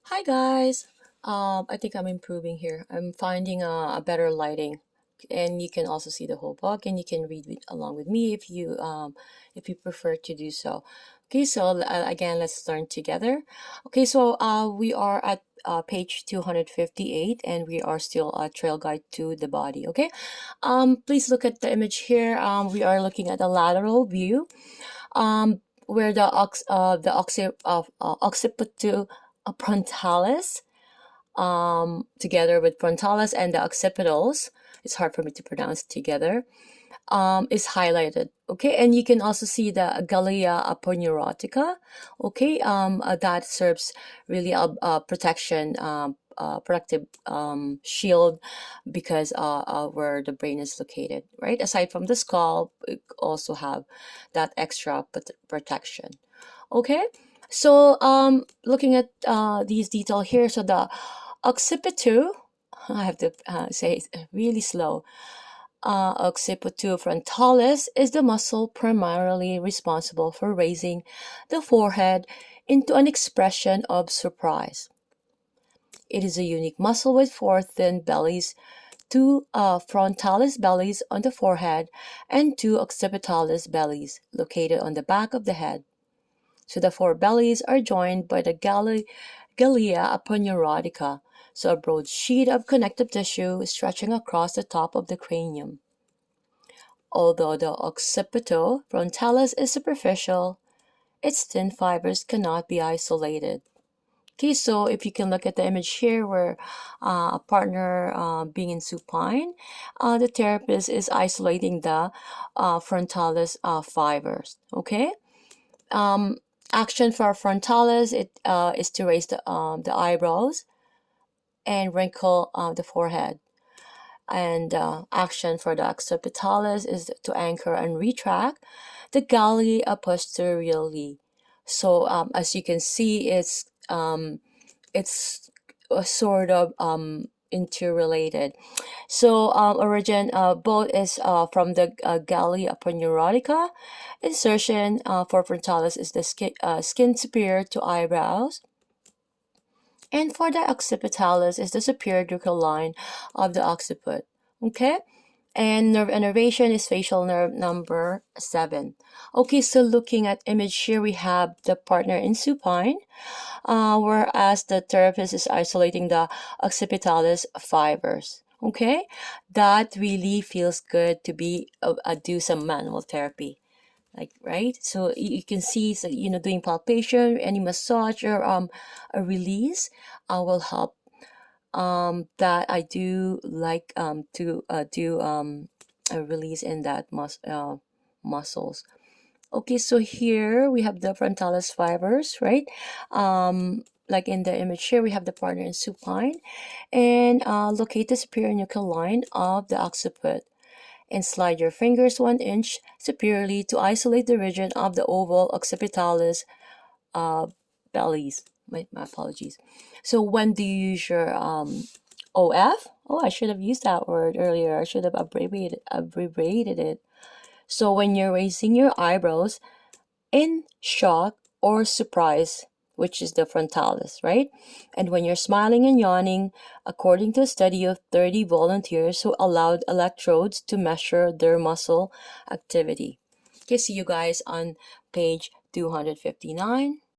Hi guys. I think I'm improving here. I'm finding a better lighting, and you can also see the whole book, and you can read along with me if you prefer to do so. Okay, so again, let's learn together. Okay, so we are at page 258, and we are still a trail guide to the body. Okay, please look at the image here. We are looking at a lateral view. Where the occipital frontalis, together with frontalis and the occipitals, it's hard for me to pronounce together, is highlighted. Okay, and you can also see the galea aponeurotica. Okay, that serves really a protection, protective shield, because where the brain is located, right? Aside from the skull, we also have that extra protection. Okay, so looking at these detail here, so the occipitu, I have to say it really slow. Occipitu frontalis is the muscle primarily responsible for raising the forehead into an expression of surprise. It is a unique muscle with four thin bellies, two frontalis bellies on the forehead, and two occipitalis bellies located on the back of the head. So the four bellies are joined by the galea aponeurotica, so a broad sheet of connective tissue stretching across the top of the cranium. Although the occipital frontalis is superficial, its thin fibers cannot be isolated. Okay, so if you can look at the image here where a partner being in supine, the therapist is isolating the frontalis fibers. Okay, um, action for frontalis is to raise the eyebrows and wrinkle the forehead. And action for the occipitalis is to anchor and retract the gallia posteriorly. So as you can see, it's sort of interrelated. So origin both is from the gallia aponeurotica. Insertion for frontalis is the skin superior to eyebrows, and for the occipitalis is the superior ducal line of the occiput. Okay, and nerve innervation is facial nerve number 7. Okay, so looking at image here, we have the partner in supine, whereas the therapist is isolating the occipitalis fibers. Okay, that really feels good to be do some manual therapy, like, right? So you can see, so doing palpation, any massage, or a release will help. That I do like to do a release in that muscles. Okay, so here we have the frontalis fibers, right? Like in the image here, we have the partner in supine, and locate the superior nuchal line of the occiput, and slide your fingers 1 inch superiorly to isolate the region of the oval occipitalis bellies. My apologies. So when do you use your OF? Oh, I should have used that word earlier. I should have abbreviated it. So when you're raising your eyebrows in shock or surprise, which is the frontalis, right? And when you're smiling and yawning, according to a study of 30 volunteers who allowed electrodes to measure their muscle activity. Okay, see you guys on page 259.